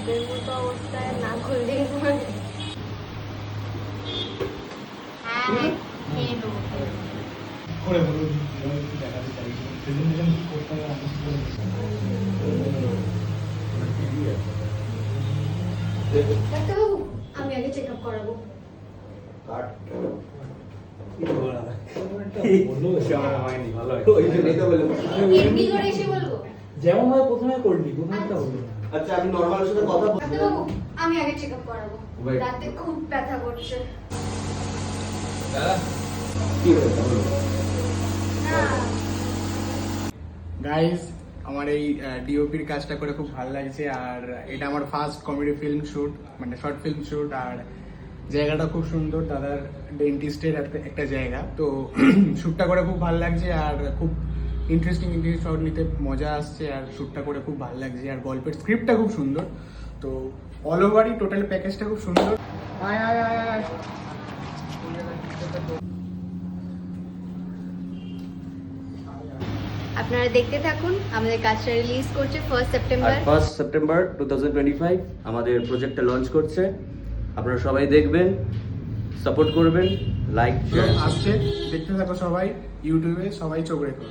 বাপের মতো অবস্থায় না করলেই হয়। হ্যাঁ, খেয়ে নেবো। করে বলো কিভাবে কি দেখাতে চাইছো, প্রেজেন্টেশন কি করতে হবে আমি কি বলে ডাক্তারবাবু, আমি আগে চেক আপ করাবো। এমনি করে এসে বলবো? যেমন হয় প্রথমে করলি, প্রথমেটা হলো না। আচ্ছা আমি নরমালের সাথে কথা বলবো। ডাক্তারবাবু, আমি আগে চেক আপ করাবো। Wait. রাতে খুব ব্যথা করছে। কি হয়েছে বলো? না, গাইস, আমার এই ডিওপির কাজটা করে খুব ভালো লাগছে। আর এটা আমার ফার্স্ট কমেডি ফিল্ম শুট, মানে শর্ট ফিল্ম শুট। আর জায়গাটা খুব সুন্দর, দাদার ডেন্টিস্টের একটা জায়গা। তো শ্যুটটা করে খুব ভালো লাগছে আর খুব ইন্টারেস্টিং শট নিতে মজা আসছে। আর শ্যুটটা করে খুব ভালো লাগছে আর গল্পের স্ক্রিপ্টটা খুব সুন্দর। তো অল ওভারই টোটাল প্যাকেজটা খুব সুন্দর। আয় আয় আয় আয়। আপনারা দেখতে থাকুন, আমাদের কাজটা রিলিজ করছে 1 সেপ্টেম্বর। আর 1 সেপ্টেম্বর 2025 আমাদের প্রজেক্টটা লঞ্চ করছে। আপনারা সবাই দেখবেন, সাপোর্ট করবেন, লাইক শেয়ার আসছে, দেখতে থাকো সবাই, ইউটিউবে সবাই চোখ রেখো।